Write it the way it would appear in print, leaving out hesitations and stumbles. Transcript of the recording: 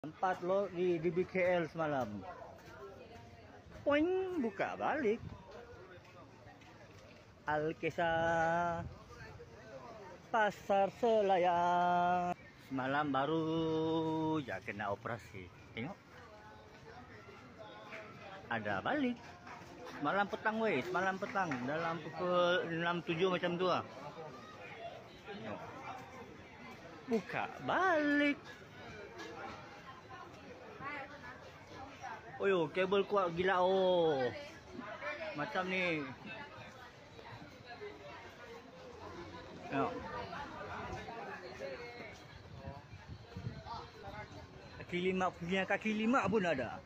4 lo di BKL semalam. Poing buka balik. Alkesa Pasar Selayang. Semalam baru ya kena operasi. Tengok. Ada balik. Semalam petang weh, semalam petang dalam pukul 6-7 macam tu ah. Buka balik. Oh yo, kabel kuat gila oh. Macam ni. Tengok. Kaki lima punya kaki lima pun ada.